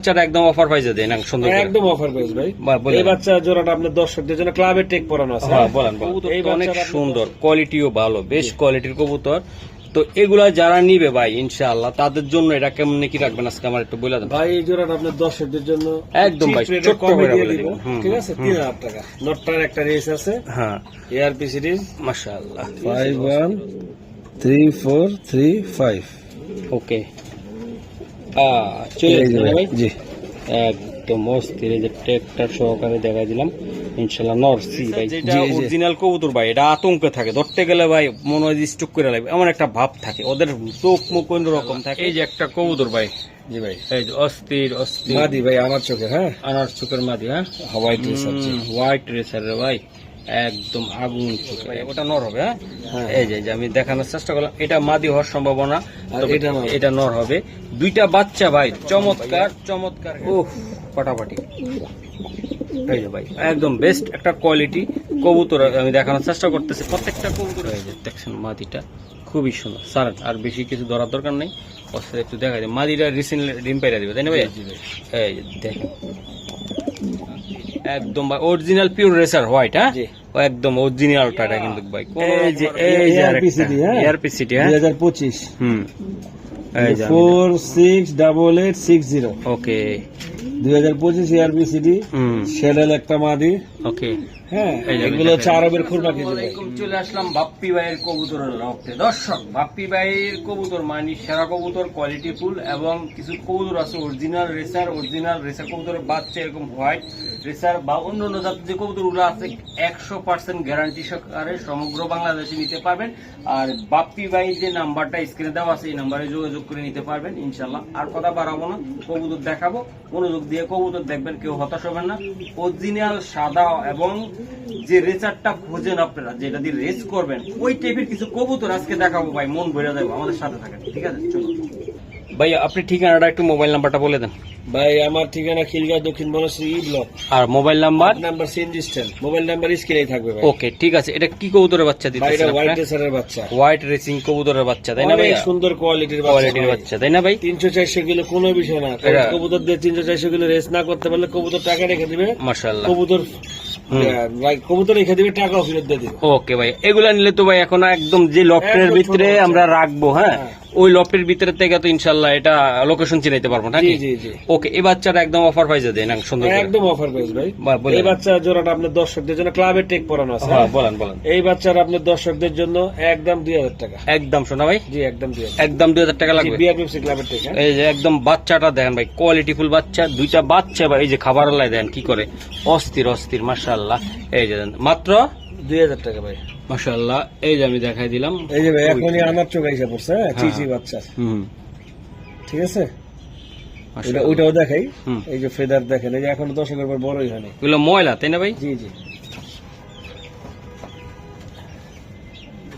বাচ্চাটা একদম অফার প্রাইসে দেন সুন্দর একদম অফার প্রাইস ভাই। এই বাচ্চা জোড়াটা আপনার দর্শকদের জন্য ক্লাবের টেক পরানো আছে। হ্যাঁ বলেন। এই অনেক সুন্দর, কোয়ালিটিও ভালো, বেশ কোয়ালিটির কবুতর। তো এগুলা যারা নিবে ভাই ইনশাআল্লাহ তাদের জন্য এটা কেমন কি রাখবেন আজকে আমার একটু বলে দেন ভাই। এই জোড়াটা আপনার দর্শকদের জন্য একদম ভাই ছোট করে দিয়ে দিব, ঠিক আছে? 3000 টাকা। নটটার একটা রেস আছে, হ্যাঁ এআরপি সিরিজ মাশাআল্লাহ 513435। ওকে চলে যাবে ভাই জি। একদম অস্থির, এই যে ট্রেকটার সহকারে দেখা দিলাম ইনশাআল্লাহ নরসি ভাই। যেটা অরিজিনাল কবুতর ভাই, এটা আতঙ্কে থাকে, ধরতে গেলে ভাই মনে হয় স্টক করে লাগবে, এমন একটা ভাব থাকে ওদের, চোখ মুখ অন্য রকম থাকে। এই যে একটা কবুতর ভাই, জি ভাই, এই যে অস্থির মাদি ভাই, আমার চোখে, হ্যাঁ আনার চোখের মাদি, হ্যাঁ হোয়াইট রেসার, হোয়াইট রেসার রে ভাই, একদম আগুন চোখে। ওটা নর হবে, হ্যাঁ এই যে আমি দেখানোর চেষ্টা করলাম, এটা মাদি হওয়ার সম্ভাবনা, এটা নর হবে। দুইটা বাচ্চা ভাই, চমৎকার চমৎকার, ওহ ফাটাফাটি। এই যে ভাই একদম বেস্ট একটা কোয়ালিটি কবুতর আমি দেখানোর চেষ্টা করতেছি। প্রত্যেকটা কবুতর এই যে দেখছেন মাদিটা খুবই সুন্দর। স্যার আর বেশি কিছু ধরার দরকার নেই, একটু দেখা যায় মাদিটা রিসেন্টলি ডিম পাইরা দিবে, তাই না ভাই? এই যে দেখেন একদম ভাই অরিজিনাল পিওর রেসার হোয়াইট, হ্যাঁ একদম অরিজিনালটা কিন্তু ভাই। এই যে এআরপিসিটি 2025, এই যে 468860। ওকে 2025 এআরপিসিটি শেডেল একটা মাদি। ওকে হ্যাঁ, এগুলো হচ্ছে আরবের খুরমা কেজি। চলে আসলাম বাপ্পি ভাইয়ের কবুতরের রক্তে। দর্শক, বাপ্পি ভাইয়ের কবুতর মানে সেরা কবুতর, কোয়ালিটি ফুল, এবং কিছু কবুতর আছে অরিজিনাল রেসার কবুতরের বাচ্চা, এরকম হোয়াইট রেসার বা অন্য অন্য জাতের যে কবুতরগুলো আছে 100% গ্যারান্টি সহকারে সমগ্র বাংলাদেশে নিতে পারবেন। আর বাপ্পি ভাই যে নাম্বারটা স্ক্রিনে দেওয়া আছে এই নাম্বারে যোগাযোগ করে নিতে পারবেন ইনশাল্লাহ। আর কথা বাড়াবো না, কবুতর দেখাবো, মনোযোগ দিয়ে কবুতর দেখবেন, কেউ হতাশ হবেন না। অরিজিনাল সাদা এবং যে রেসারটা খোঁজেন আপনারা, যেটা দিয়ে রেস করবেন, ওই টাইপের কিছু কবুতর আজকে দেখাবো ভাই, মন ভরে যাবে। আমাদের সাথে থাকেন, ঠিক আছে? চলো ভাই, আপনি ঠিকানাটা একটু মোবাইল নাম্বারটা বলে দেন ভাই। আমার ঠিকানা খিলগাঁও, দক্ষিণ বনশ্রী ব্লক। আর মোবাইল নাম্বার সিনজিস্টাল, মোবাইল নাম্বার স্ক্রিনে থাকবে ভাই। ওকে ঠিক আছে। এটা কি কবুতরের বাচ্চা দিতেছেন? হোয়াইট রেসারের বাচ্চা, হোয়াইট রেসিং কবুতরের বাচ্চা, তাই না ভাই? সুন্দর কোয়ালিটির বাচ্চা, তাই না ভাই? 300-400 কিলো কোনো বিষয় না। কবুতর দিয়ে 300-400 কিলো রেস না করতে পারলে কবুতর টাকা রেখে দিবে, মাশাআল্লাহ। কবুতর রেখে দিবে, টাকাও ফেরত দিয়ে দিবে। ওকে ভাই, এগুলা নিলে তো ভাই এখন একদম যে লফটের ভিতরে আমরা রাখবো, হ্যাঁ ওই লফটের ভিতরে থেকে তো ইনশাল্লাহ এটা লোকেশন চিনাইতে পারবো নাকি? ওকে, এই বাচ্চাটা একদম অফার প্রাইসে দেন সুন্দর, একদম অফার প্রাইস ভাই। এই বাচ্চা জোড়াটা আপনার দর্শকদের জন্য ক্লাবের টেক পরানো আছে। হ্যাঁ বলেন। এই বাচ্চাটা আপনার দর্শকদের জন্য একদম 2000 টাকা। একদম শোনা ভাই, জি একদম 2000, একদম 2000 টাকা লাগবে। বিআরপিসি ক্লাবের টেক। এই যে একদম বাচ্চাটা দেখেন ভাই, কোয়ালিটি ফুল বাচ্চা, দুইটা বাচ্চা ভাই, এই যে খাবার লাই দেন কি করে, অস্থির মাশাআল্লাহ। এই যে মাত্র 2000 টাকা ভাই, মাশাআল্লাহ। এই যে আমি দেখাই দিলাম, এই যে ভাই এখনই আমার চোখে এসে পড়ছে চিচি বাচ্চা, ঠিক আছে? ওইটাও দেখাই। এই যে ফেদার দেখেন, এই যে এখনো দশকের পর বড়ই হয়নি, এগুলো ময়লা, তাই না ভাই? জি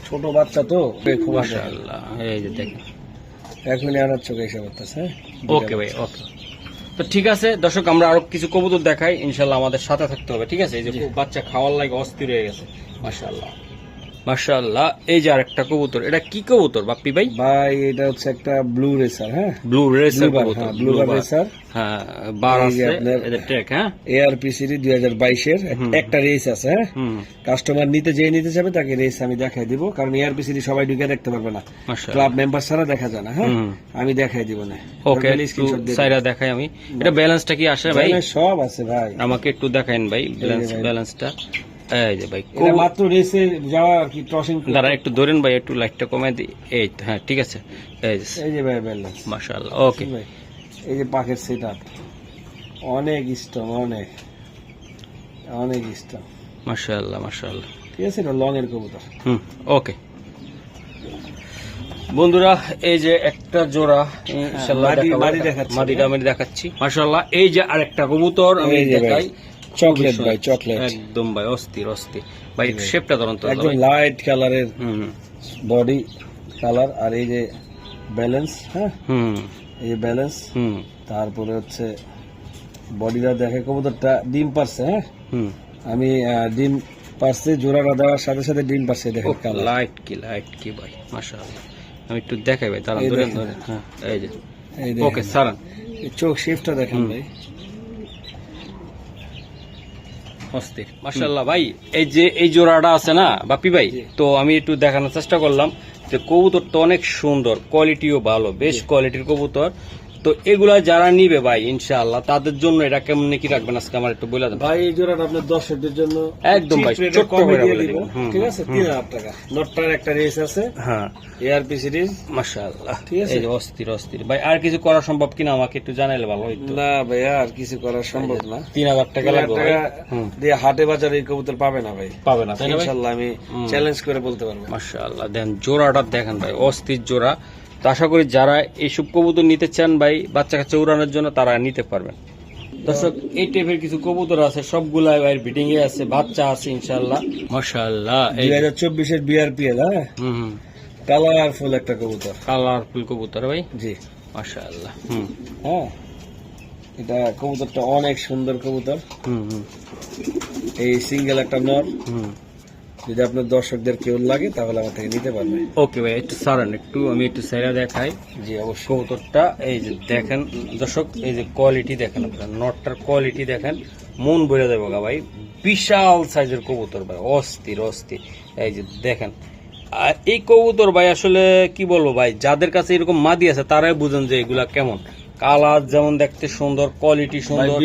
ছোট বাচ্চা তো খুব মাশাআল্লাহ। এই যে দেখেন এখনই আমার চোখে এসে পড়তেছে। ওকে ভাই, ওকে। তো ঠিক আছে দর্শক, আমরা আরো কিছু কবুতর দেখাই ইনশাল্লাহ, আমাদের সাথে থাকতে হবে, ঠিক আছে? এই যে বাচ্চা খাওয়ার লাগে অস্থির হয়ে গেছে, মাশাআল্লাহ মাশাআল্লাহ। এই যে আরেকটা কবুতর, এটা কি কবুতর বাপ্পি ভাই? ভাই এটা হচ্ছে একটা ব্লু রেসার, হ্যাঁ ব্লু রেসার কবুতর, ব্লু রেসার, হ্যাঁ বার আছে এটা ট্র্যাক, হ্যাঁ এআরপিসিডি 2022 এর একটা রেস আছে, হ্যাঁ কাস্টমার নিতে যাবে তাকে রেস আমি দেখাই দিব, কারণ এআরপিসিডি সবাই ঢুকে দেখতে পারবে না, ক্লাব মেম্বার ছাড়া দেখা যায় না, হ্যাঁ আমি দেখাই দিব না। ওকে সাইরা দেখাই আমি। এটা ব্যালেন্সটা কি আসে ভাই? সব আছে ভাই, আমাকে একটু দেখাইন ভাই ব্যালেন্সটা। এই যে ভাই মাত্র রেসে যাওয়া কি টসিং, দাঁড়া একটু ধরেন ভাই, একটু লাইটটা কমাই দিই। এই তো হ্যাঁ ঠিক আছে। এই যে ভাই ব্যালেন্স, মাশাআল্লাহ। ওকে, এই যে পাখের সেটআপ অনেক স্ট্রং, অনেক স্ট্রং, মাশাআল্লাহ। ঠিক আছে, এটা লং এর কবুতর। ওকে বন্ধুরা, এই যে একটা জোড়া ইনশাআল্লাহ মাদিটা আমি দেখাচ্ছি, মাশাআল্লাহ। এই যে আরেকটা কবুতর আমি দেখাই, চকলেট ভাই, চকলেট একদম ভাই অস্থির ভাই। শেপটা ধরুন তো, একদম লাইট কালারের বডি কালার, আর এই যে ব্যালেন্স, হ্যাঁ এই যে ব্যালেন্স, তারপরে হচ্ছে বডিটা দেখে কবুতরটা ডিম পারছে, হ্যাঁ আমি ডিম পারছে জোড়াটা দেওয়ার সাথে সাথে ডিম পারছে, দেখেন লাইট কি ভাই, মাশাআল্লাহ। আমি একটু দেখাই ভাই, তারা ধরেন, হ্যাঁ এই যে ওকে সারান। এই চোখ শেপটা দেখেন ভাই, অস্থির মাশাআল্লাহ ভাই। এই যে এই জোড়াটা আছে না বাপি ভাই, তো আমি একটু দেখানোর চেষ্টা করলাম যে কবুতরটা অনেক সুন্দর, কোয়ালিটিও ভালো, বেশ কোয়ালিটির কবুতর। তো এগুলা যারা নিবে ভাই ইনশাআল্লাহ তাদের জন্য এটা কেমন কি রাখবেন আজকে আমার একটু বলে দেন ভাই। এই জোড়াটা আপনার দর্শকদের জন্য একদম ভাই cheap rate এ ছোট্ট কমে করে দিয়ে বলে দিব, দিবেন। ঠিক আছে? 3000 টাকা। নটটার একটা রেস আছে, হ্যাঁ এআরপি সিরিজ। মাশাআল্লাহ, ঠিক আছে? এই যে অস্থির অস্থির ভাই। আর কিছু করা সম্ভব কিনা আমাকে একটু জানাইলে ভালো হইতো। না ভাইয়া, আর কিছু করা সম্ভব না। 3000 টাকা 3000 লাগবে ভাই। টাকা দিয়ে হাটে বাজারে এই কবুতর পাবে না ভাই, পাবে না তাই না ভাই? ইনশাআল্লাহ আমি চ্যালেঞ্জ করে বলতে পারবো। মাশাআল্লাহ, দেন জোড়াটা দেখেন ভাই, অস্থির জোড়া। তো আশা করি যারা এইসব কবুতর নিতে চান ভাই বাচ্চা কাচ্চা উড়ানোর জন্য তারা নিতে পারবেন। দর্শক এই টাইপের কিছু কবুতর আছে, সবগুলাই ভাই ব্রিডিং এ আছে, বাচ্চা আছে ইনশাআল্লাহ। মাশাআল্লাহ, এই 2024 এর বিআরপিএল, হ্যাঁ, কালারফুল একটা কবুতর, কালারফুল কবুতর ভাই। জি মাশাআল্লাহ, হ্যাঁ, এটা কবুতরটা অনেক সুন্দর কবুতর। এই সিঙ্গেল একটা নর, যদি আপনার দর্শকদের কেউ লাগে তাহলে আমার থেকে নিতে পারবে। ওকে ভাই, একটু সারান, একটু আমি একটু সাইরা দেখাই। জি অবশ্যই। কবুতরটা এই যে দেখেন দর্শক, এই যে কোয়ালিটি দেখেন আপনার, নটটার কোয়ালিটি দেখেন, মন ভরে যাবে গা ভাই। বিশাল সাইজের কবুতর ভাই, অস্থির অস্থির। এই যে দেখেন, আর এই কবুতর ভাই আসলে কি বলবো ভাই, যাদের কাছে এরকম মাদি আছে তারাই বুঝেন যে এগুলা কেমন। কালার যেমন দেখতে সুন্দর, কোয়ালিটি সুন্দর,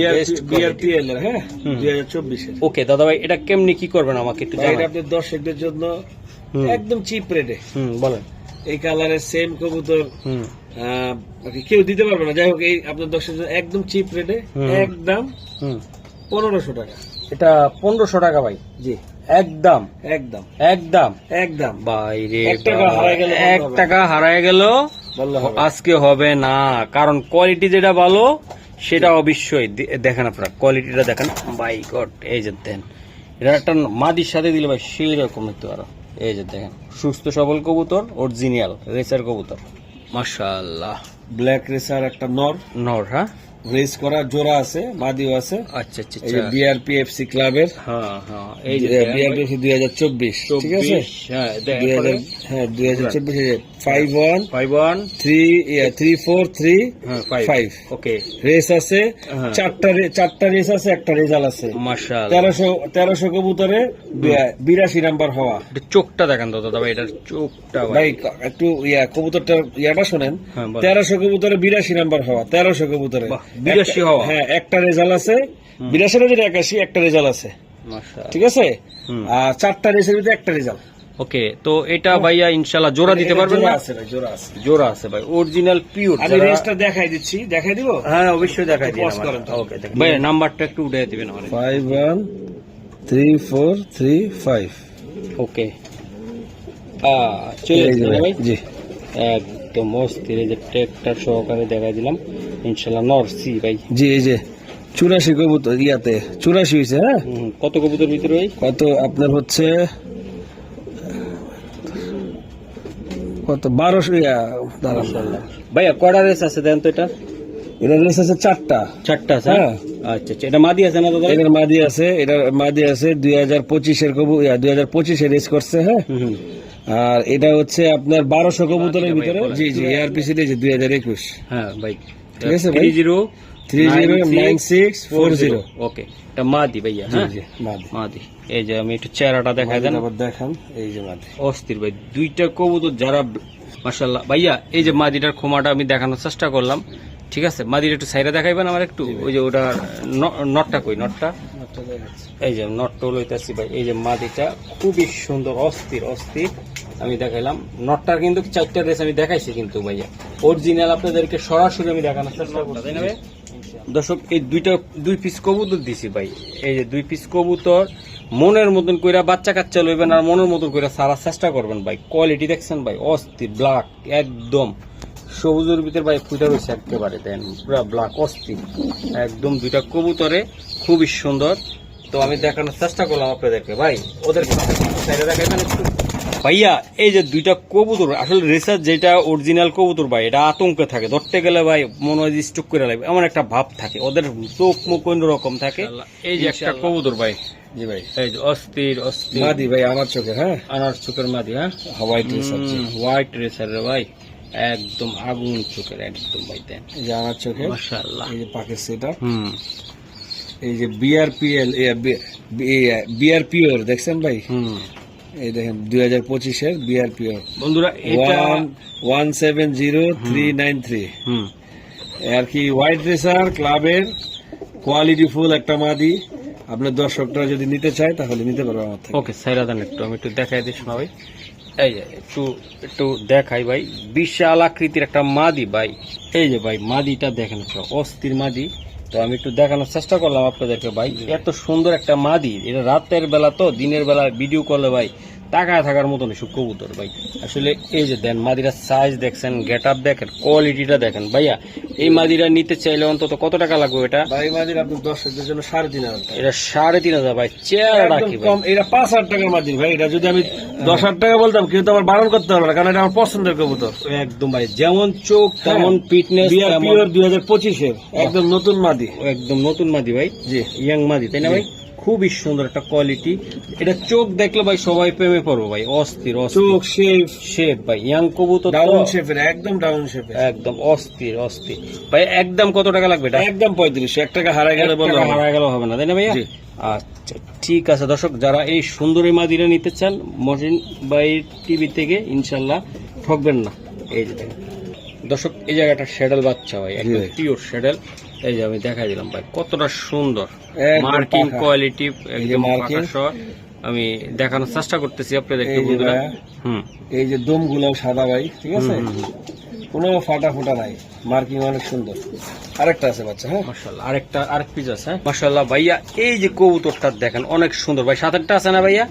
বিআরপিএল এর, হ্যাঁ, 2024 এর। ওকে দাদা ভাই, এটা কেমনি কি করবেন আমাকে একটু ভাই, এটা জানান। আপনার দর্শকদের জন্য একদম চিপ রেটে বলেন। এই কালারের সেম কবুতর কেউ দিতে পারবে না। যাই হোক, এই আপনার দর্শকদের জন্য একদম চিপ রেটে, একদম 1500 টাকা। এটা 1500 টাকা ভাই? জি একদম একদম একদম একদম। বাইরে 1 টাকা হারায় গেল, 1 টাকা হারায় গেল বললে হবে। আজকে হবে না, কারণ কোয়ালিটি যেটা ভালো সেটা অবশ্যই দেখেন আপনারা, কোয়ালিটিটা দেখেন। বাই গড, এই যে দেন, এটা একটা মাদির সাথে দিলে ভাই সেই রকম হইতে পারো। এই যে দেখেন, সুস্থ সবল কবুতর, অরিজিনাল রেসার কবুতর। মাশাআল্লাহ, ব্ল্যাক রেসার একটা নর, নর, হ্যাঁ, রেস করা জোড়া আছে, মাদিও আছে। আচ্ছা আচ্ছা এই যে বিআরপিএফসি ক্লাবের, হ্যাঁ হ্যাঁ, এই যে বিআরপিএফসি 2024, ঠিক আছে? 24, হ্যাঁ 2024 51 51 343 হ্যাঁ 5 ওকে। রেস আছে, হ্যাঁ। চারটা রেস আছে, একটা রেজাল্ট আছে। মাশাআল্লাহ, 1300 কবুতরে 82 নাম্বার হওয়া। এটা চোখটা দেখেন তো দাদা ভাই, এটার চোখটা ভাই ভাই। একটু কবুতরটার ইয়াটা শোনেন। হ্যাঁ, বলেন। 1300 কবুতরে 82 নাম্বার হওয়া, 1300 কবুতরে বাহ, 82 হওয়া। হ্যাঁ, একটা রেজাল্ট আছে। 82 না, 81, একটা রেজাল্ট আছে, মাশাআল্লাহ, ঠিক আছে? আর চারটা রেসের ভিতরে একটা রেজাল্ট ওকে। তো এটা ভাইয়া ইনশাআল্লাহ জোড়া দিতে পারবেন না? আছে ভাই, জোড়া আছে, জোড়া আছে ভাই, অরিজিনাল পিওর। আমি রেসটা দেখাই দিচ্ছি, দেখাই দিব। হ্যাঁ অবশ্যই দেখাই দিন Pause করেন তো। ওকে দেখেন ভাই, নাম্বারটা একটু উঠে দিবেন আমারে। 513435। ওকে, চলে এই যে আসছে না ভাই? জি একদম অস্থির, এই যে ট্রেকটার সহকারে দেখাই দিলাম ইনশাআল্লাহ। নরসি ভাই, জি, এই যে 84 কবুতর, 84 হয়েছে। হ্যাঁ, কত কবুতর ভিতরে ভাই? কত আপনার হচ্ছে, কত 1200 দাঁড়ান, ভাইয়া কয়টা রেস আছে দেন তো? এটা এটা রেস আছে চারটা আছে? হ্যাঁ। আচ্ছা আচ্ছা, এটা মাদি আছে না দাদা? এটার মাদি আছে, এটা মাদি আছে 2025 এর 2025 এর রেস করছে। হ্যাঁ, আর এটা হচ্ছে আপনার 1200 কবুতরের ভিতরে। জি জি, এআরপিসি দিয়েছে 2021। হ্যাঁ ভাই, ঠিক আছে ভাই, 309640। ওকে, এটা মাদি ভাইয়া? হ্যাঁ জি, মাদি। মাদি। এই যে আমি একটু চেহারাটা দেখাই দেন, আবার দেখান, এই যে মাদি, অস্থির ভাই। দুইটা কবুতর যারা মাশাআল্লাহ ভাইয়া, এই যে মাদিটার খোমাটা আমি দেখানোর চেষ্টা করলাম, ঠিক আছে? মাদিটা একটু সাইডে দেখাইবেন আমার একটু, ওই যে ওটা নটটা কই, নটটা এই যে নটটা লইতেছি ভাই। এই যে মাদিটা খুবই সুন্দর, অস্থির অস্থির আমি দেখাইলাম। নটটার কিন্তু 4টা রেস আমি দেখাইছি কিন্তু ভাইয়া, অরিজিনাল আপনাদেরকে সরাসরি আমি দেখানোর চেষ্টা করছি, তাই না ভাই? দর্শক, এই দুই পিস কবুতর দিছি ভাই। এই যে 2 পিস কবুতর মনের মতন কইরা বাচ্চা কাচ্চা লইবেন, আর মনের মতন কইরা সারার চেষ্টা করবেন ভাই। কোয়ালিটি দেখছেন ভাই, অস্থির ব্ল্যাক, একদম সবুজের ভিতরে ভাই ফুটা রয়েছে একেবারে, দেন পুরা ব্ল্যাক, অস্থির একদম। 2টা কবুতরে খুবই সুন্দর। তো আমি দেখানোর চেষ্টা করলাম আপনাদেরকে ভাই, ওদের দেখাইবেন একটু ভাইয়া। এই যে 2টা কবুতর আসলে রেসার যেটা অরিজিনাল কবুতর ভাই, এটা আতঙ্কে থাকে, ধরতে গেলে ভাই মনে হয় স্টক করে লাগবে, এমন একটা ভাব থাকে ওদের, চোখ মুখ অন্যরকম থাকে। এই যে একটা কবুতর ভাই, জি ভাই, এই যে অস্থির অস্থির মাদি ভাই, আমার চোখে। হ্যাঁ, আনার চোখের মাদি। হ্যাঁ, হোয়াইট রেসার, জি, হোয়াইট রেসার রে ভাই, একদম আগুন চোখের একদম ভাই দেন, এই যে আমার চোখে, মাশাআল্লাহ। এই যে পাকের সেটা, হুম এই যে বিআরপিএল বিআরপিওর দেখছেন ভাই, হুম এই দেখেন 2025-এর বিআরপিওর বন্ধুরা এটা 170393 হুম আর কি হোয়াইট রেসার ক্লাবের কোয়ালিটি ফুল একটা মাদি। আপনার দর্শকরা যদি নিতে চায় তাহলে নিতে পারবে আমার থেকে। ওকে সাইরা দেন একটু, আমি একটু দেখাই দিই শোনা ভাই। এই যে একটু একটু দেখাই ভাই, বিশাল আকৃতির একটা মাদি ভাই। এই যে ভাই মাদিটা দেখেন, একটা অস্থির মাদি। তো আমি একটু দেখানোর চেষ্টা করলাম আপনাদেরকে ভাই, এত সুন্দর একটা মাদি। এটা রাতের বেলা তো, দিনের বেলা ভিডিও করলে ভাই তাকায় থাকার মতন এসব কবুতর ভাই। আসলে এই যে দেন মাদিরা সাইজ দেখছেন, গেট আপ দেখেন, কোয়ালিটিটা দেখেন ভাইয়া। এই মাদিরা নিতে চাইলে অন্তত কত টাকা লাগবে এটা? ভাই মাদির আপনার দর্শকদের জন্য 3,500 টাকা। এটা 3,500 ভাই, চেয়ার একদম রাখি ভাই। কম, এটা 5,000 টাকার মাদি ভাই। এটা যদি আমি 10,000 টাকা বলতাম কেউ তো আমার বারণ করতে পারবে না, কারণ এটা আমার পছন্দের কবুতর। একদম ভাই, যেমন চোখ তেমন ফিটনেস, বিআরপিওর 2025-এর একদম নতুন মাদি, একদম নতুন মাদি ভাই, জি ইয়াং মাদি, তাই না ভাই? খুবই সুন্দর একটা কোয়ালিটি। এটা চোখ দেখলে ভাই সবাই প্রেমে পড়বো ভাই, অস্থির চোখ শেপ শেপ ভাই, ইয়াং কবুতর তো ডাউন শেপের, একদম ডাউন শেপের, একদম অস্থির অস্থির ভাই। একদম কত টাকা লাগবে এটা? একদম 35। 1 টাকা হারাই গেলে বলবো হারা গেল হবে না, তাই না ভাইয়া? জি। আচ্ছা ঠিক আছে দর্শক, যারা এই সুন্দরী মাদিরা নিতে চান মহসিন ভাই টিভি থেকে, ইনশাল্লাহ ঠকবেন না। এই যে দেখেন দর্শক, এই জায়গাটা শ্যাডেল বাচ্চা ভাই, একদম ভাই। পিওর শ্যাডেল। এই যে আমি দেখাই দিলাম ভাই, কতটা সুন্দর একদম মার্কিং পাকা। কোয়ালিটি, একদম marking। পাকা সহ। আমি দেখানোর চেষ্টা করতেছি আপনাদের এই যে বন্ধুরা। ভাইয়া, হুম এই যে দম গুলো সাদা ভাই, ঠিক আছে, হুম, হুম, কোনো ফাটা ফোটা নাই, মার্কিং অনেক সুন্দর। আরেকটা আছে বাচ্চা, হ্যাঁ মাশাআল্লাহ, আরেক পিস আছে, হ্যাঁ মাশাআল্লাহ ভাইয়া। এই যে কবুতরটা দেখেন অনেক সুন্দর ভাই, সাথেরটা আছে না ভাইয়া?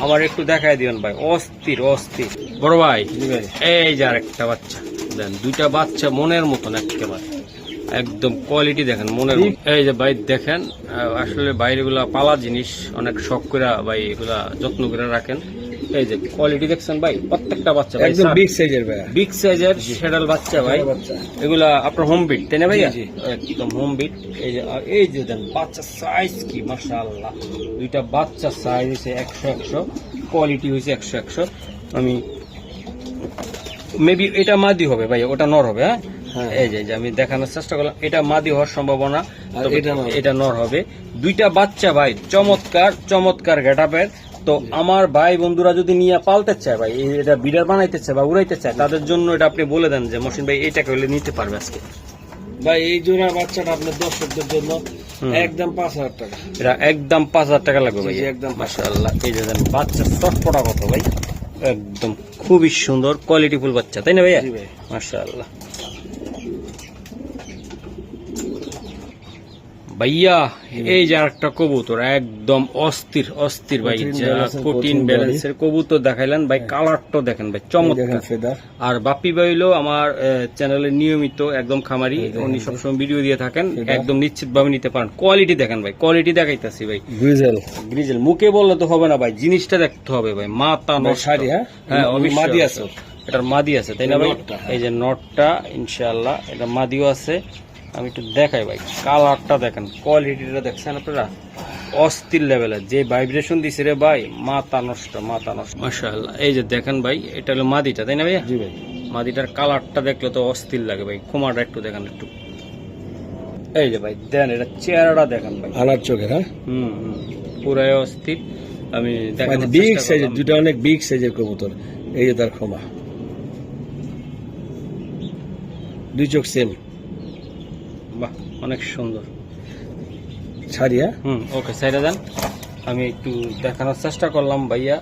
আমার একটু দেখাই দিবেন ভাই, অস্থির অস্থির বড় ভাই। জি ভাই। এই যে আরেকটা বাচ্চা দেন, দুইটা বাচ্চা মনের মতন একেবারে, একদম কোয়ালিটি দেখেন মনের মতন। এই যে ভাই দেখেন, আসলে বাইরে গুলা পালা জিনিস, অনেক শখ করে ভাই এগুলা যত্ন করে রাখেন। এই যে কোয়ালিটি দেখছেন ভাই, প্রত্যেকটা বাচ্চা ভাই একদম বিগ সাইজের ভাই, বিগ সাইজের শ্যাডেল বাচ্চা ভাই। বাচ্চা এগুলা আপনার হোম বিট, তাই না ভাইয়া? জি, একদম হোম বিট। এই যে এই যে দেন বাচ্চা সাইজ কি মাশাআল্লাহ, দুইটা বাচ্চা সাইজ হয়েছে 100 কোয়ালিটি হয়েছে 100। আমি মেবি এটা মাদি হবে ভাই, ওটা নর হবে। হ্যাঁ হ্যাঁ। এই যে আমি দেখানোর চেষ্টা করলাম, এটা মাদি হওয়ার সম্ভাবনা, আর তবে এটা নর। এটা নর হবে। দুইটা বাচ্চা ভাই চমৎকার চমৎকার গেটআপের। তো আমার ভাই বন্ধুরা যদি নিয়ে পালতে চায় ভাই, এটা বিডার বানাইতে চায় বা উড়াইতে চায়, তাদের জন্য এটা আপনি বলে দেন যে মহসিন ভাই এইটাকে হলে নিতে পারবে আজকে। ভাই এই জোড়া বাচ্চাটা আপনার দর্শকদের জন্য হুম। একদম 5,000 টাকা। এটা একদম 5,000 টাকা লাগবে ভাই, জি, একদম মাশাআল্লাহ। এই যে দেন বাচ্চা চটপটা কত ভাই, একদম খুবই সুন্দর কোয়ালিটিফুল বাচ্চা, তাই না ভাইয়া? জি ভাই। মাশাআল্লাহ ভাইয়া। এই যে আরেকটা কবুতর, একদম অস্থির অস্থির ভাই, Protein balance and protein protein ব্যালেন্সের কবুতর দেখাইলেন ভাই, কালারটা দেখেন ভাই দেখেন চমৎকার। ফেদার, আর বাপ্পি ভাই হলো আমার চ্যানেলে নিয়মিত একদম খামারি, উনি সবসময় ভিডিও দিয়ে থাকেন, একদম নিশ্চিত ভাবে নিতে পারেন। কোয়ালিটি দেখেন ভাই, কোয়ালিটি দেখাইতাছি ভাই। গ্রিজেল গ্রিজেল মুখে বললে তো হবে না ভাই, জিনিসটা দেখতে হবে ভাই, মাথা নষ্ট। শাড়ি, হ্যাঁ হ্যাঁ অবশ্যই, মাদি অবশ্যই। আছে, এটার মাদি আছে তাই না ভাই? নটটা। এই যে নটটা ইনশাআল্লাহ, এটা মাদিও আছে। আমি একটু দেখাই ভাই, কালারটা দেখেন, কোয়ালিটিটা দেখছেন আপনারা, অস্থির লেভেলের। যে ভাইব্রেশন দিছে রে ভাই, মাথা নষ্ট মাথা নষ্ট মাশাআল্লাহ। এই যে দেখেন ভাই, এটা হলো মাদিটা তাই না ভাইয়া? জি ভাই। মাদিটার কালারটা দেখলে তো অস্থির লাগে ভাই, খোমাটা একটু দেখেন একটু। এই যে ভাই দেন, এটা চেহারাটা দেখেন ভাই, আনার চোখের, হ্যাঁ পুরাই অস্থির। আমি দেখানোর বিগ চেষ্টা সাইজের, করলাম। দুটো অনেক বিগ সাইজের কবুতর। এই যে তার ক্ষমা, দুই চোখ সেম, বাহ অনেক সুন্দর। ছাড়ি, হ্যাঁ ওকে সাইডে দেন, আমি একটু দেখানোর চেষ্টা করলাম ভাইয়া।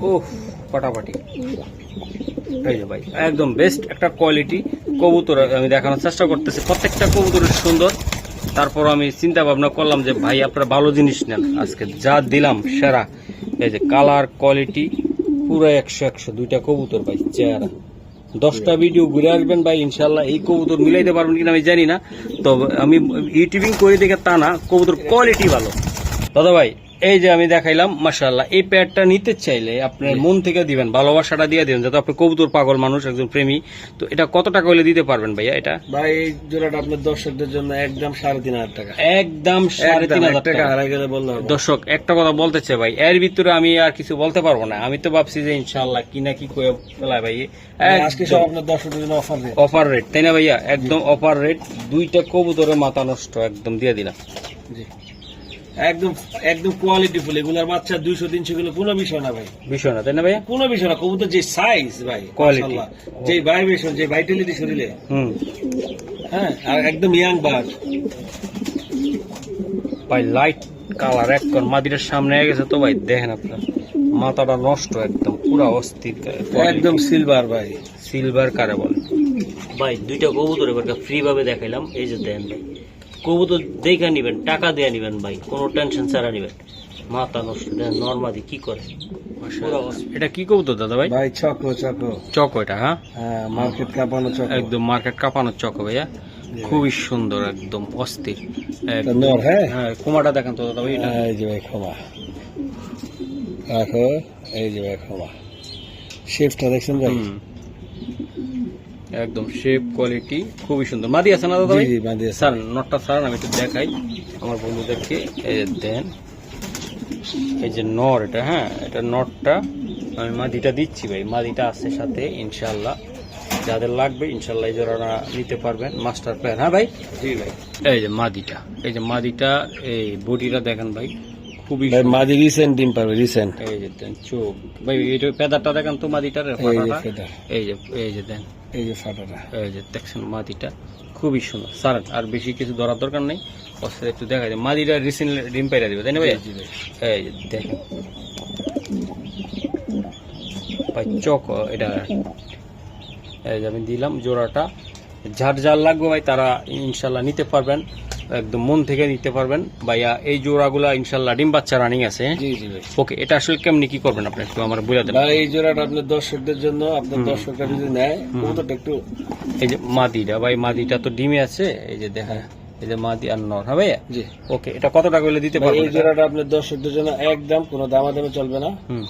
ওহ ফাটাফাটি। এই যে ভাই একদম বেস্ট একটা কোয়ালিটি কবুতর আমি দেখানোর চেষ্টা করতেছি, প্রত্যেকটা কবুতর সুন্দর। তারপর আমি চিন্তা ভাবনা করলাম যে ভাই আপনারা ভালো জিনিস নেন, আজকে যা দিলাম সেরা। এই যে কালার কোয়ালিটি পুরো 100 দুইটা কবুতর ভাই, চেহারা 10টা ভিডিও ঘুরে আসবেন ভাই, ইনশাল্লাহ এই কবুতর মিলাইতে পারবেন কিনা আমি জানি না, তো আমি ইউটিউবিং করে দেখে তা না, কবুতর কোয়ালিটি ভালো। দাদা ভাই এই যে আমি দেখাইলাম মাশাআল্লাহ, এই পেয়ারটা নিতে চাইলে আপনার মন থেকে দিবেন, ভালোবাসাটা দিয়ে দিবেন, যাতে আপনি কবুতর পাগল মানুষ, একজন প্রেমী। তো এটা কত টাকা হলে দিতে পারবেন ভাইয়া এটা? ভাই এই জোড়াটা আপনার দর্শকদের জন্য একদম 3,500 টাকা। একদম 3,500 টাকা টাকা। হারা গেলে বললাম দর্শক একটা কথা বলতেছে ভাই, এর ভিতরে আমি আর কিছু বলতে পারবো না। আমি তো ভাবছি যে ইনশাআল্লাহ কি না কি কয়ে ফেলায় ভাই। আজকে সব আপনার দর্শকদের জন্য অফার রেট। অফার রেট, তাই না ভাইয়া? একদম অফার রেট। দুইটা কবুতরের মাথা নষ্ট একদম দিয়ে দিলাম। জি একদম একদম কোয়ালিটি ফুল। এগুলার বাচ্চা 200-300 কিলো কোনো বিষয় না ভাই, বিষয় না, তাই না ভাইয়া? কোনো বিষয় না। কবুতর যে সাইজ ভাই, Quality। মাশাআল্লাহ, যে ভাইব্রেশন, যে ভাইটালিটি শরীরে, হ্যাঁ, আর একদম ইয়াং বার্ড ভাই। লাইট কালার একদম মাদিরের সামনে গেছে তো ভাই, দেখেন আপনার মাথাটা নষ্ট একদম, পুরো অস্থির। একদম সিলভার ভাই। সিলভার কারে বলে ভাই। দুইটা কবুতর এবার ফ্রি ভাবে দেখাইলাম। এই যে দেন ভাই, কবুতর দেখে নিবেন, টাকা দিয়ে নিবেন ভাই, কোনো টেনশন ছাড়া নিবেন। মাথা নষ্ট, দেন নরমাদি কি করে। এটা কি কবুতর দাদা ভাই? ভাই চক্র চক্র চকো এটা, হ্যাঁ হ্যাঁ, মার্কেট কাঁপানো চক্র, একদম মার্কেট কাঁপানোর চকো ভাইয়া, খুবই সুন্দর একদম অস্থির। এটা নর। হ্যাঁ হ্যাঁ, কুমাটা দেখেন তো দাদা ভাই। এটা এই যে ভাই ক্ষমা রাখো, এই যে ভাই ক্ষমা, শেফটা দেখছেন ভাই? হুম, একদম শেপ কোয়ালিটি খুবই সুন্দর। মাদি আছে না দাদা ভাই? জি জি বাঁধি আছে। স্যার নটটা স্যার আমি একটু দেখাই আমার বন্ধুদেরকে। এই যে দেন, এই যে নর এটা, হ্যাঁ এটা নটটা। আমি মাদিটা দিচ্ছি ভাই, মাদিটা আছে সাথে ইনশাআল্লাহ। যাদের লাগবে ইনশাআল্লাহ এই জোড়াটা নিতে পারবেন, মাস্টার প্ল্যান। হ্যাঁ ভাই, জি ভাই। এই যে মাদিটা, এই যে মাদিটা, এই বডিটা দেখেন ভাই, খুবই ভাই সুন্দর। মাদি রিসেন্ট ডিম পাবে, রিসেন্ট। এই যে দেন চোখ ভাই, এটা পেদারটা দেখেন তো মাদিটার এই যে ফাটাটা। ফেদা, এই যে দেন, এই যে ফাটাটা। এই যে দেখছেন মাদিটা খুবই সুন্দর। স্যার আর বেশি কিছু ধরার দরকার নেই, অস্ত্র একটু দেখা যায়। মাদিটা রিসেন্টলি ডিম পাইরা দিবে, তাই না ভাই? জি ভাই। এই যে দেখেন ভাই চক এটা। এই যে আমি দিলাম জোড়াটা। যার যার লাগবে ভাই তারা ইনশাল্লাহ নিতে পারবেন, একদম মন থেকে নিতে পারবেন ভাইয়া। এই জোড়াগুলা ইনশাল্লাহ ডিম বাচ্চা রানিং আছে। জি জি ভাই। ওকে, এটা আসলে কেমনি কি করবেন আপনি একটু আমার বলে দেন। ভাই এই জোড়াটা আপনার দর্শকদের জন্য, আপনার দর্শকরা যদি নেয় কবুতরটা একটু, এই যে মাদিটা ভাই, মাদিটা তো ডিমে আছে। এই যে দেখা, এই যে মাদি আর নর। হ্যাঁ ভাইয়া? জি। ওকে, এটা কত টাকা হলে দিতে ভাই পারবেন? এই জোড়াটা আপনার দর্শকদের জন্য একদম কোনো দামাদামি চলবে না, হুম,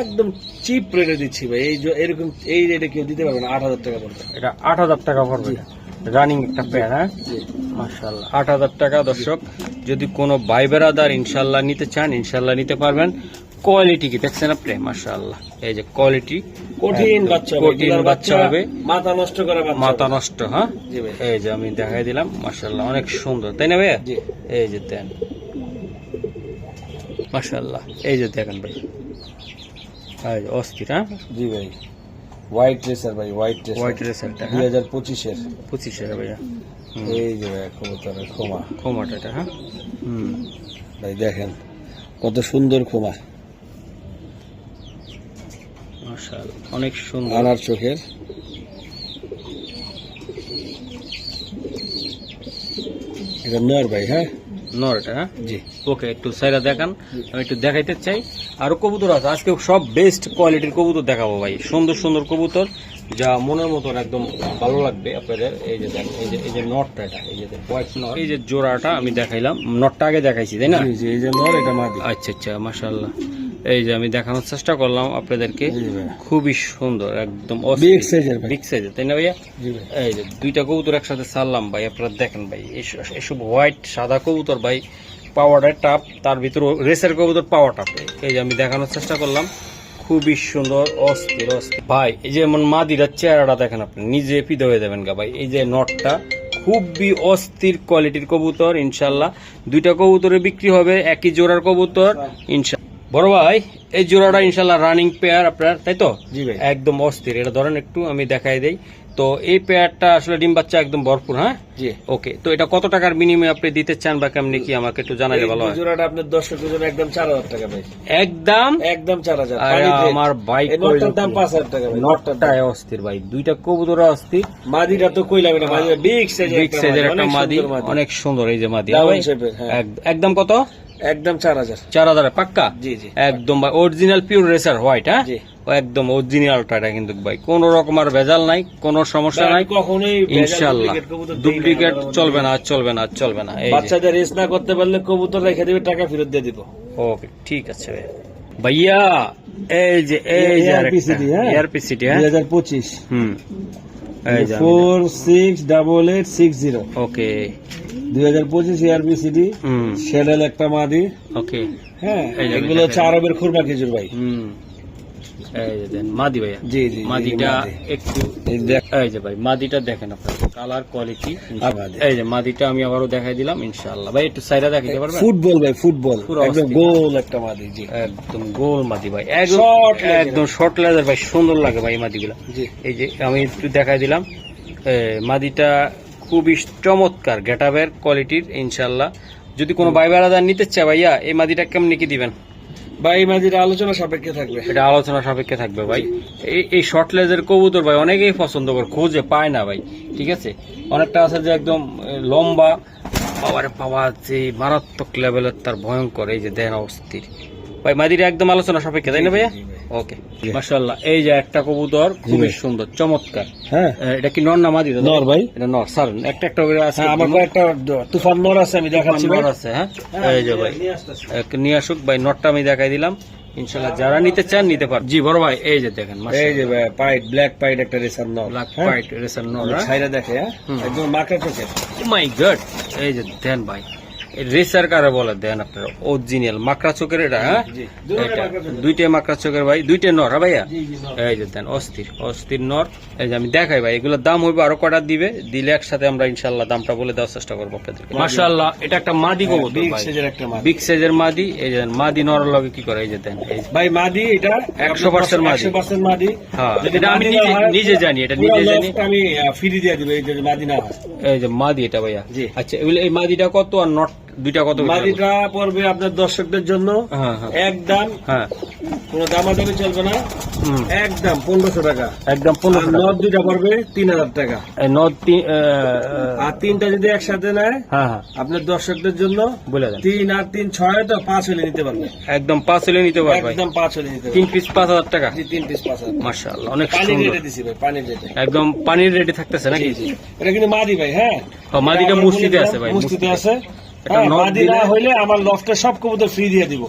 একদম চিপ রেটে দিচ্ছি ভাই। এই এরকম এই রেটে কেউ দিতে পারবে না। 8,000 টাকা পড়বে। এটা 8,000 টাকা পড়বে রানিং একটা পেয়ার। হ্যাঁ জি মাশাআল্লাহ, 8,000 টাকা। দর্শক যদি কোনো ভাই বেরাদার ইনশাল্লাহ নিতে চান ইনশাল্লাহ নিতে পারবেন। কোয়ালিটি কি দেখছেন আপনি? মাশাআল্লাহ, এই যে কোয়ালিটি কঠিন বাচ্চা, কঠিন বাচ্চা হবে, মাথা নষ্ট করা বাচ্চা, মাথা নষ্ট। হ্যাঁ জি ভাই। এই যে আমি দেখাই দিলাম, মাশাআল্লাহ অনেক সুন্দর, তাই না ভাইয়া? জি এই যে দেন মাশাআল্লাহ, এই যে দেখেন ভাই, এই যে অস্থির। হ্যাঁ জি ভাই। হোয়াইট রেসার ভাই, হোয়াইট হোয়াইট রেসার রেসারটা 2025-এর। 25 ভাইয়া। এই যে ভাই কবুতরের খোমা খোমাটা এটা। হ্যাঁ হুম, ভাই দেখেন কত সুন্দর খোমা, মাশাআল্লাহ অনেক সুন্দর। আনার চোখের। এটা নর ভাই। হ্যাঁ নর এটা। হ্যাঁ জি ওকে, একটু সাইরা দেখান, আমি একটু দেখাইতে চাই। আরো কবুতর আছে, আজকে সব বেস্ট কোয়ালিটির কবুতর দেখাবো ভাই, সুন্দর সুন্দর কবুতর যা মনের মতন একদম ভালো লাগবে আপনাদের। এই যে দেন, এই যে নটটা এটা, এই যে হোয়াইট নট, এই যে জোড়াটা আমি দেখাইলাম, নটটা আগে দেখাইছি তাই না? জি জি, এই যে নর, এটা মাদি। আচ্ছা আচ্ছা, মাশাআল্লাহ। এই যে আমি দেখানোর চেষ্টা করলাম আপনাদেরকে, জি ভাই। খুবই সুন্দর একদম বিগ সাইজের ভাই। বিগ সাইজের, তাই না ভাইয়া? জি ভাই। এই যে দুইটা কবুতর একসাথে ছাড়লাম ভাই, আপনারা দেখেন ভাই, এসব হোয়াইট সাদা কবুতর ভাই, পাওয়াটা টাপ, তার ভিতরে রেসের কবুতর পাওয়া টাপ। এই যে আমি দেখানোর চেষ্টা করলাম, খুবই সুন্দর, অস্থির অস্থির ভাই। এই যে এমন মাদিরা চেহারাটা দেখেন, আপনি নিজে পিদে হয়ে যাবেন গা ভাই। এই যে নটটা খুবই অস্থির কোয়ালিটির কবুতর, ইনশাল্লাহ দুইটা কবুতরে বিক্রি হবে, একই জোড়ার কবুতর ইনশাল্লাহ। বড় ভাই এই জোড়াটা ইনশাল্লাহ রানিং পেয়ার আপনার, তাই তো? জি ভাই। একদম অস্থির। এটা ধরেন একটু আমি দেখাই দেই। তো এই পেয়ারটা আসলে ডিম বাচ্চা একদম ভরপুর। হ্যাঁ জি ওকে, তো এটা কত টাকার বিনিময়ে আপনি দিতে চান বা কেমনি কি আমাকে একটু জানাইলে ভালো এই হয়। জোড়াটা আপনার দর্শকদের জন্য একদম 4,000 টাকা ভাই, একদম একদম 4,000। আরে আমার ভাই এই নটটার দাম 5,000 টাকা ভাই। নটটায় অস্থির ভাই, দুইটা কবুতর অস্থির। মাদিটা তো কইলাম, এটা মাদি বিগ সাইজের, বিগ সাইজের একটা মাদি, অনেক সুন্দর। এই যে মাদি ডাউন ভাই, শেপের। হ্যাঁ একদম কত? একদম 4000। 4000 পাক্কা জি জি একদম ভাই অরিজিনাল পিওর রেসার হোয়াইট, হ্যাঁ জি। ও একদম অরিজিনালটা এটা কিন্তু ভাই কোনো রকম আর ভেজাল নাই, কোনো সমস্যা নাই কখনোই ইনশাআল্লাহ। ডুপ্লিকেট চলবে না, চলবে না, চলবে না। এই যে বাচ্চাদের রেস না করতে পারলে কবুতর রেখে দিবে, টাকা ফেরত দিয়ে দিব। ওকে ঠিক আছে ভাইয়া। এই যে ARPCD, হ্যাঁ? ARPCD, হ্যাঁ 2025 হুম এই যে 468860 ওকে 2025 ARPCD হুম শেডেল একটা মাদি। ওকে হ্যাঁ এই যে এগুলো হচ্ছে আরবের খুরমা খেজুর ভাই। হুম এই যে দেন মাদি ভাইয়া। জি জি মাদিটা মাদি। একটু এই দেখ এই যে ভাই মাদিটা দেখেন আপনার কালার কোয়ালিটি। মাদি। এই যে মাদিটা আমি আবারও দেখাই দিলাম ইনশাআল্লাহ। ভাই একটু সাইডা দেখাইতে পারবেন? ফুটবল ভাই, ফুটবল পুরো একদম অস্থির। গোল একটা মাদি। জি একদম গোল মাদি ভাই, একদম Short লেজের। একদম শর্ট লেজার ভাই, সুন্দর লাগে ভাই এই মাদিগুলা। জি এই যে আমি একটু দেখাই দিলাম মাদিটা খুবই চমৎকার গেটাবের কোয়ালিটির ইনশাআল্লাহ। যদি কোনো ভাই বেড়াদার নিতে চায় ভাইয়া এই মাদিটা কেমনি কি দিবেন? ভাই এই মাদির আলোচনা সাপেক্ষে থাকবে। এটা আলোচনা সাপেক্ষে থাকবে ভাই। এই শর্ট লেজের কবুতর ভাই অনেকেই পছন্দ করে, খোঁজে পায় না ভাই, ঠিক আছে। অনেকটা আছে যে একদম লম্বা, পাওয়ারে পাওয়া যে মারাত্মক লেভেলের, তার ভয়ঙ্কর। এই যে দেন অস্থির ভাই মাদিটা একদম আলোচনা সাপেক্ষে, তাই না ভাইয়া? জি ভাই। ওকে মাশাআল্লাহ। এই যে একটা কবুতর খুবই ভাই। সুন্দর চমৎকার। হ্যাঁ এটা কি নর না মাদি? নর ভাই। এটা নর। সারেন একটা একটা করে আছে। হ্যাঁ, আমার কয়েকটা তুফান নর আছে, আমি দেখাচ্ছি ভাই। নর আছে, হ্যাঁ এই যে ভাই নিয়ে আসুক ভাই। নরটা আমি দেখাই দিলাম ইনশাআল্লাহ, যারা নিতে চান নিতে পারেন। জি বড় ভাই এই যে দেখেন এই যে ভাই পাইট, ব্ল্যাক পাইট একটা রেসার নর। ব্ল্যাক হ্যাঁ? হোয়াইট রেসার নর। ছাইরা দেখে, হ্যাঁ একদম মাখা চোখে। ও মাই গড। এই যে দেন ভাই রেসার কারে বলে দেন আপনারা, অরিজিনাল মাকড়া চোখের এটা, হ্যাঁ জি এটা দুইটাই মাকড়া চোখের ভাই, দুইটাই নর, হ্যাঁ ভাইয়া? জি জি নর। এই যে দেন অস্থির অস্থির নর। এই যে আমি দেখাই ভাই, এগুলোর দাম হইবে আরো কটা দিবে, দিলে একসাথে আমরা ইনশাআল্লাহ দামটা বলে দেওয়ার চেষ্টা করবো আপনাদেরকে। মাশাআল্লাহ এটা একটা মাদি কবুতর বিগ ভাই, সাইজের একটা মাদি। বিগ সাইজের মাদি। এই যে মাদি নর লগে কি করে, এই যে দেন এই যে। ভাই মাদি এটা 100% মাদি। 100% মাদি। হ্যাঁ যদি এটা আমি মাদি না হয়, নিজে জানি, এটা পুরো নিজে জানি। লফট আমি ফ্রি দিয়ে দিব এই যদি মাদি না হয়। এই যে মাদি এটা ভাইয়া। জি। আচ্ছা এগুলো এই মাদিটা কত আর নট দুইটা কত? মাদিটা পড়বে আপনার দর্শকদের জন্য হ্যাঁ হ্যাঁ একদম, হ্যাঁ কোনো দামাদামি চলবে না, হুম, একদম 1500 টাকা। একদম আর 1500 টাকা। নট দুইটা পড়বে 3000 টাকা। এই নট আর তিনটা যদি একসাথে নেয় হ্যাঁ হ্যাঁ আপনার দর্শকদের জন্য বলে দেন। 3 আর 3 6 তো 5 হলে নিতে পারবে। একদম 5 হলে নিতে পারবে ভাই। একদম 5 হলে নিতে পারবে। 3 পিস 5000 টাকা। জি 3 পিস 5000। মাশাআল্লাহ অনেক পানি সুন্দর, রেটে দিছি ভাই, পানি রেটে। একদম পানির রেডি থাকতেছে নাকি? জি জি এটা কিন্তু মাদি ভাই। হ্যাঁ ও, মাদিটা মুস্তিতে আছে ভাই, মুস্তিতে আছে। এটা হ্যাঁ, নট মাদি দিলে- না হইলে আমার লফটে সব কবুতর ফ্রি দিয়ে দিব,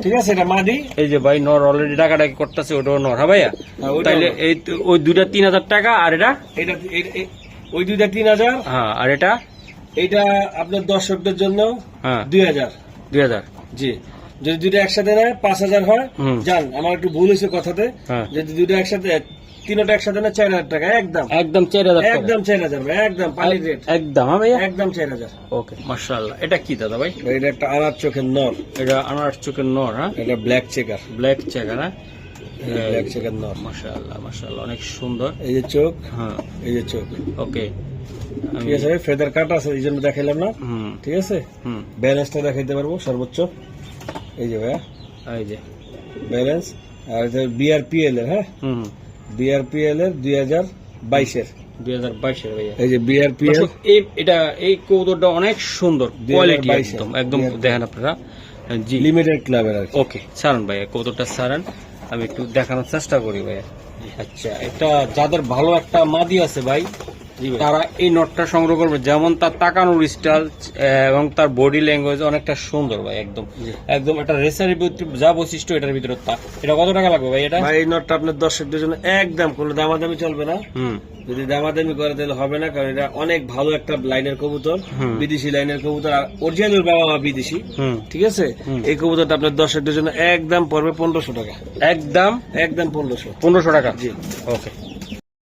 ঠিক আছে? এটা মাদি। এই যে ভাই নর অলরেডি টাকাটাকি করতেছে, ওটাও নর, হ্যাঁ ভাইয়া? হ্যাঁ, ওইটাও তাইলে নর। এই ওই দুইটা 3000 টাকা, আর এটা এটা ওই দুইটা 3000। হ্যাঁ, আর এটা এটা আপনার দর্শকদের জন্য হ্যাঁ 2000। 2000। জি যদি দুইটা একসাথে নেয় 5000 হয়। হুম। জান আমার একটু ভুল হয়েছে কথাতে। হ্যাঁ যদি দুইটা একসাথে, তিনটা একসাথে নেয় 4000 টাকা একদম। একদম 4000 টাকা। একদম 4000 ভাই, একদম পানির রেট, একদম, হ্যাঁ ভাইয়া? একদম 4000। ওকে মাশাআল্লাহ। এটা কি দাদা ভাই? এটা একটা আনার চোখের নর, এটা আনার চোখের নর, হ্যাঁ এটা ব্ল্যাক চেকার, ব্ল্যাক চেকার, হ্যাঁ ব্ল্যাক চেকার নর। মাশাআল্লাহ মাশাআল্লাহ অনেক সুন্দর। এই যে চোখ, হ্যাঁ এই যে চোখ, ওকে ঠিক আছে? ফেদার কাট আছে, এই জন্য দেখাইলাম না, হুম ঠিক আছে? হুম ব্যালেন্সটা দেখাইতে পারবো সর্বোচ্চ। এই যে ভাইয়া এই যে ব্যালেন্স। আর এটা বিআরপিএল এর, হ্যাঁ হুম বিআরপিএল এর 2022 এর। 2022 এর ভাইয়া। এই যে বিআরপিএল দর্শক, এই কবুতরটা অনেক সুন্দর কোয়ালিটি, 2022 একদম একদম দেখেন আপনারা। জি লিমিটেড ক্লাবের আর কি। ওকে সারান ভাইয়া, কবুতরটা সারান, আমি একটু দেখানোর চেষ্টা করি ভাইয়া। আচ্ছা এটা যাদের ভালো একটা মাদি আছে ভাই, তারা এই নটটা সংগ্রহ করবে। যেমন তার তাকানোর স্টাইল এবং তার বডি ল্যাঙ্গুয়েজ অনেকটা সুন্দর ভাই, একদম একদম একটা রেসারের ভিতরে যা বৈশিষ্ট্য এটার ভিতরে তা। এটা কত টাকা লাগবে ভাই এটা? ভাই এই নটটা আপনার দর্শকদের জন্য একদম, কোনো দামাদামি চলবে না। হুম যদি দামাদামি করে তাহলে হবে না, কারণ এটা অনেক ভালো একটা লাইনের কবুতর, হুম। বিদেশি লাইনের কবুতর। আর অরিজিনাল বাবা মা বিদেশি, হুম ঠিক আছে? এই কবুতরটা আপনার দর্শকদের জন্য একদম পড়বে 1500 টাকা। একদম একদম 1500। 1500 টাকা। জি ওকে